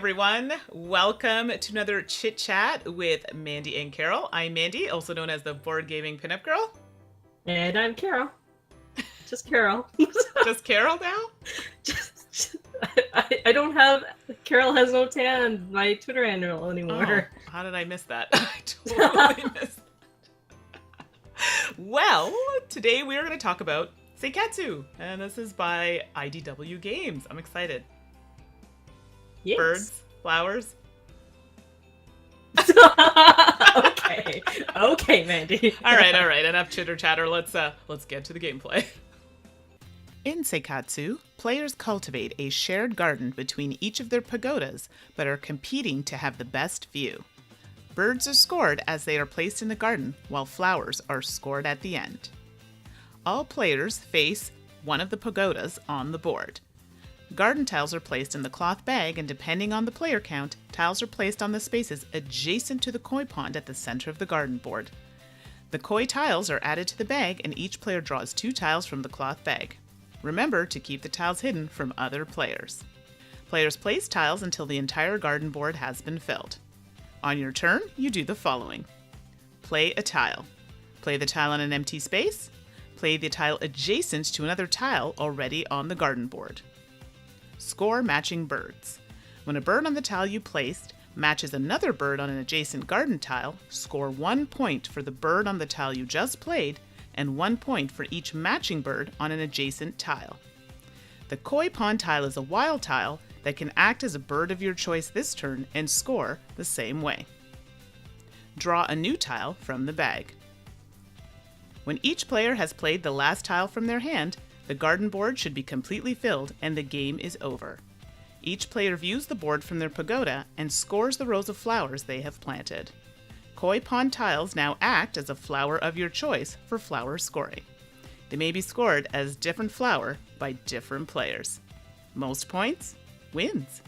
everyone. Welcome to another Chit Chat with Mandi and Caryl. I'm Mandi, also known as the Board Gaming Pinup Girl. And I'm Caryl. Just Caryl. Just Caryl now? I don't have... Caryl has no tan, my Twitter handle anymore. Oh, how did I miss that? I totally missed that. Well, today we are going to talk about Seikatsu, and this is by IDW Games. I'm excited. Yes. Birds, flowers. Okay, Mandi. All right. Enough chitter chatter. Let's get to the gameplay. In Seikatsu, players cultivate a shared garden between each of their pagodas, but are competing to have the best view. Birds are scored as they are placed in the garden, while flowers are scored at the end. All players face one of the pagodas on the board. Garden tiles are placed in the cloth bag, and depending on the player count, tiles are placed on the spaces adjacent to the koi pond at the center of the garden board. The koi tiles are added to the bag, and each player draws 2 tiles from the cloth bag. Remember to keep the tiles hidden from other players. Players place tiles until the entire garden board has been filled. On your turn, you do the following. Play a tile. Play the tile on an empty space. Play the tile adjacent to another tile already on the garden board. Score matching birds. When a bird on the tile you placed matches another bird on an adjacent garden tile, score 1 point for the bird on the tile you just played, and 1 point for each matching bird on an adjacent tile. The koi pond tile is a wild tile that can act as a bird of your choice this turn and score the same way. Draw a new tile from the bag. When each player has played the last tile from their hand, the garden board should be completely filled and the game is over. Each player views the board from their pagoda and scores the rows of flowers they have planted. Koi pond tiles now act as a flower of your choice for flower scoring. They may be scored as different flower by different players. Most points wins.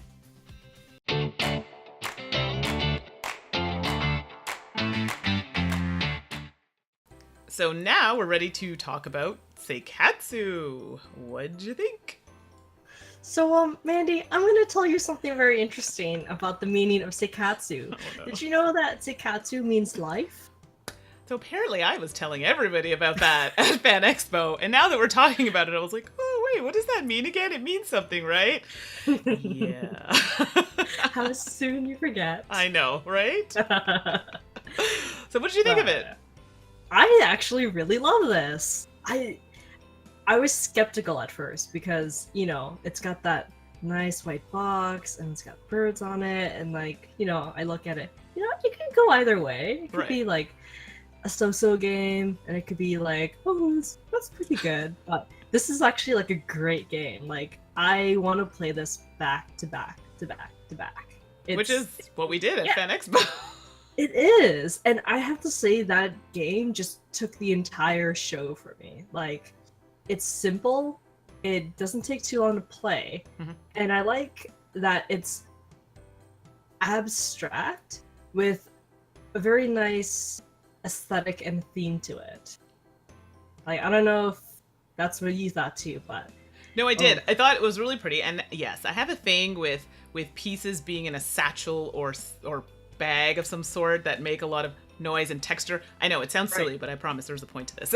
So now we're ready to talk about Seikatsu. What'd you think? So, Mandi, I'm going to tell you something very interesting about the meaning of Seikatsu. Oh, no. Did you know that Seikatsu means life? So apparently I was telling everybody about that at Fan Expo, and now that we're talking about it, I was like, oh, wait, what does that mean again? It means something, right? Yeah. How soon you forget. I know, right? So what did you think of it? I actually really love this. I was skeptical at first because, it's got that nice white box and it's got birds on it, and I look at it, you can go either way. It could be like a so-so game, and it could be like, oh, that's pretty good. But this is actually like a great game. Like, I want to play this back to back to back to back. Which is what we did at Fan Expo. It is, and I have to say that game just took the entire show for me. Like, it's simple, it doesn't take too long to play, and I like that it's abstract with a very nice aesthetic and theme to it. Like, I don't know if that's what you thought too, but... No, I did. I thought it was really pretty, and yes, I have a thing with pieces being in a satchel or bag of some sort that make a lot of noise and texture. I know it sounds silly, but I promise there's a point to this.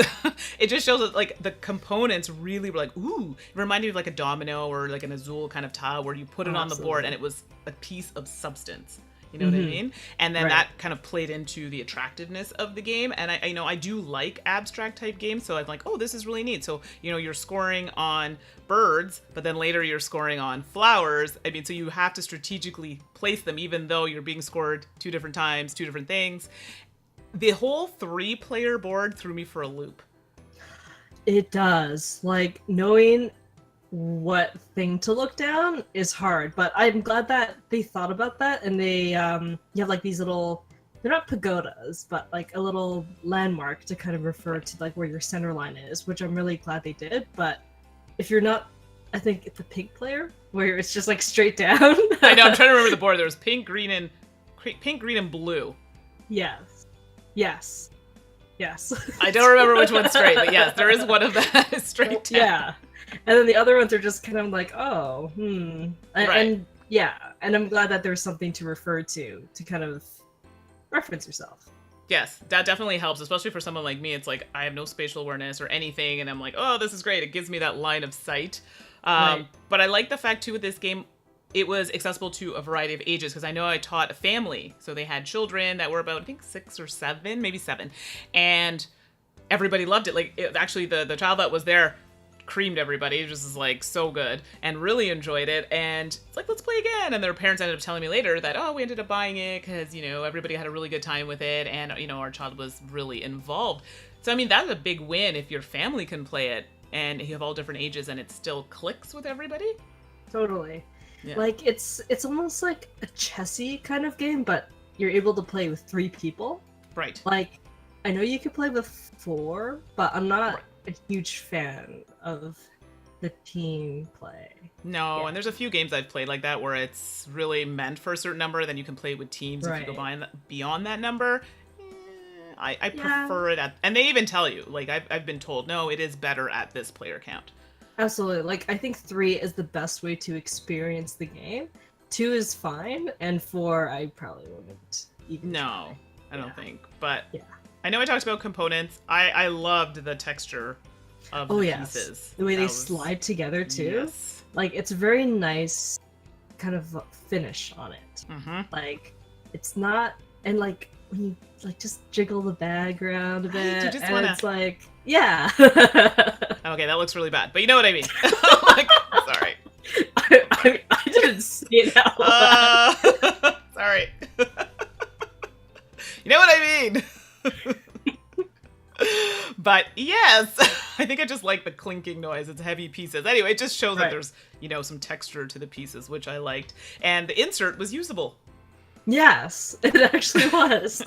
It just shows that like the components really were like, ooh, it reminded me of like a domino or like an azul kind of tile where you put it on the board and it was a piece of substance. You know what I mean? And then that kind of played into the attractiveness of the game. And I do like abstract type games. So I'm like, oh, this is really neat. So, you're scoring on birds, but then later you're scoring on flowers. I mean, so you have to strategically place them, even though you're being scored 2 different times, 2 different things. The whole 3-player board threw me for a loop. It does. Like, knowing what thing to look down is hard, but I'm glad that they thought about that, and they you have like these little, they're not pagodas, but like a little landmark to kind of refer to like where your center line is, which I'm really glad they did. But if you're not, I think it's the pink player where it's just like straight down. I know, I'm trying to remember the board. There was pink, green, and blue. Yes. I don't remember which one's straight, but yes, there is one of that straight down. Yeah. And then the other ones are just kind of like, oh, And Yeah, and I'm glad that there's something to refer to kind of reference yourself. Yes, that definitely helps, especially for someone like me. It's like I have no spatial awareness or anything, and I'm like, oh, this is great. It gives me that line of sight. Right. But I like the fact, too, with this game, it was accessible to a variety of ages, because I know I taught a family. So they had children that were about, I think, 6 or 7, maybe 7. And everybody loved it. Like, actually, the child that was there creamed everybody. It just was like so good and really enjoyed it. And it's like, let's play again. And their parents ended up telling me later that, oh, we ended up buying it because, you know, everybody had a really good time with it. And, you know, our child was really involved. So, I mean, that's a big win if your family can play it and you have all different ages and it still clicks with everybody. Totally. Yeah. Like, it's almost like a chessy kind of game, but you're able to play with 3 people. Right. Like, I know you could play with 4, but I'm not Right. a huge fan of the team play. No, Yeah. and there's a few games I've played like that where it's really meant for a certain number, then you can play with teams if you go beyond that number. I prefer it and they even tell you, like I've been told, no, it is better at this player count. Absolutely. Like, I think 3 is the best way to experience the game. 2 is fine, and 4 I probably wouldn't even No, try. I don't think. But Yeah. I know I talked about components. I loved the texture of the pieces. The way they slide together too. Yes. Like, it's a very nice kind of finish on it. Mm-hmm. Like, it's not, and like when you like just jiggle the bag around a bit, You just and wanna... it's like, yeah. Okay, that looks really bad, but you know what I mean. Like, sorry. I didn't see it out loud. Sorry. You know what I mean. But yes, I think I just like the clinking noise. It's heavy pieces. Anyway, it just shows that there's, you know, some texture to the pieces, which I liked. And the insert was usable. Yes, it actually was.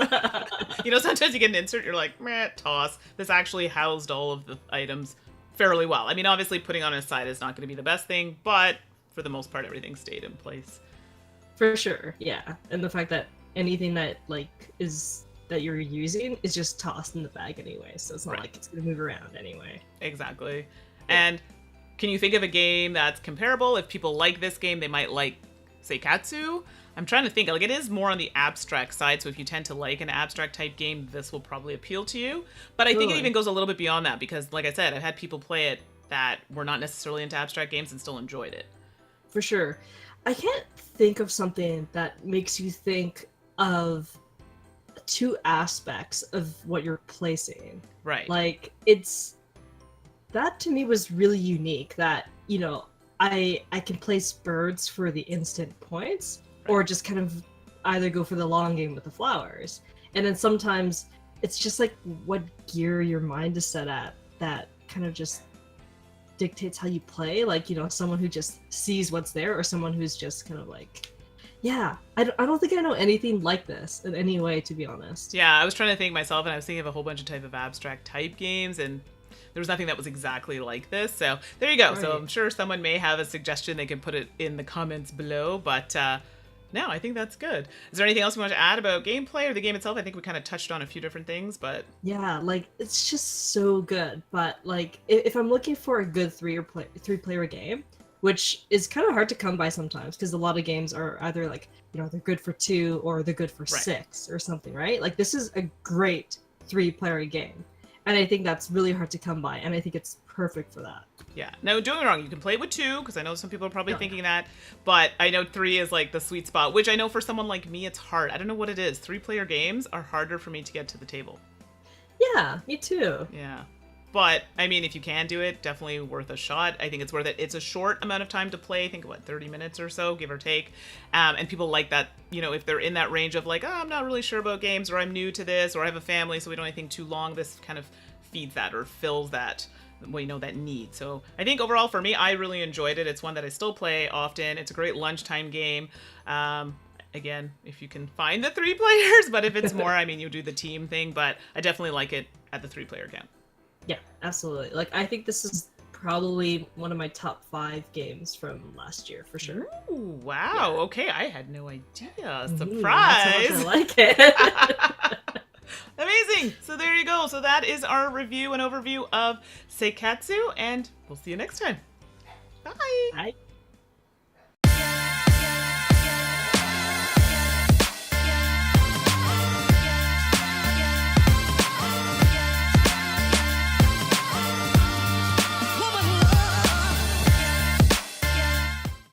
You know, sometimes you get an insert, you're like, meh, toss. This actually housed all of the items fairly well. I mean, obviously putting on a side is not going to be the best thing, but for the most part, everything stayed in place. For sure, yeah. And the fact that anything that that you're using is just tossed in the bag anyway, so it's not like it's gonna move around anyway. Exactly. And can you think of a game that's comparable? If people like this game, they might like Seikatsu. I'm trying to think, like, it is more on the abstract side, so if you tend to like an abstract type game, this will probably appeal to you. But I think it even goes a little bit beyond that, because like I said, I've had people play it that were not necessarily into abstract games and still enjoyed it. For sure. I can't think of something that makes you think of 2 aspects of what you're placing. Right. Like, that to me was really unique, that, you know, I can place birds for the instant points, or just kind of either go for the long game with the flowers. And then sometimes it's just like what gear your mind is set at that kind of just dictates how you play. Like, you know, someone who just sees what's there, or someone who's just kind of like, yeah, I don't think I know anything like this in any way, to be honest. Yeah, I was trying to think myself, and I was thinking of a whole bunch of type of abstract type games, and there was nothing that was exactly like this. So there you go. Right. So I'm sure someone may have a suggestion. They can put it in the comments below. But no, I think that's good. Is there anything else you want to add about gameplay or the game itself? I think we kind of touched on a few different things, but yeah, like, it's just so good. But like, if I'm looking for a good 3-player game, which is kind of hard to come by sometimes, because a lot of games are either like, you know, they're good for 2 or they're good for 6 or something, right? Like, this is a great 3-player game, and I think that's really hard to come by, and I think it's perfect for that. Yeah. No, don't get me wrong. You can play it with 2, because I know some people are probably thinking that, but I know 3 is like the sweet spot, which I know for someone like me, it's hard. I don't know what it is. 3-player games are harder for me to get to the table. Yeah, me too. Yeah. But, I mean, if you can do it, definitely worth a shot. I think it's worth it. It's a short amount of time to play. I think, 30 minutes or so, give or take. And people like that, you know, if they're in that range of like, oh, I'm not really sure about games, or I'm new to this, or I have a family, so we don't anything too long. This kind of feeds that or fills that, well, you know, that need. So I think overall for me, I really enjoyed it. It's one that I still play often. It's a great lunchtime game. Again, if you can find the 3 players, but if it's more, I mean, you do the team thing, but I definitely like it at the 3-player count. Yeah, absolutely. Like, I think this is probably one of my top 5 games from last year, for sure. Ooh, wow. Yeah. Okay, I had no idea. Surprise! That's how much I like it. Amazing! So there you go. So that is our review and overview of Seikatsu, and we'll see you next time. Bye! Bye.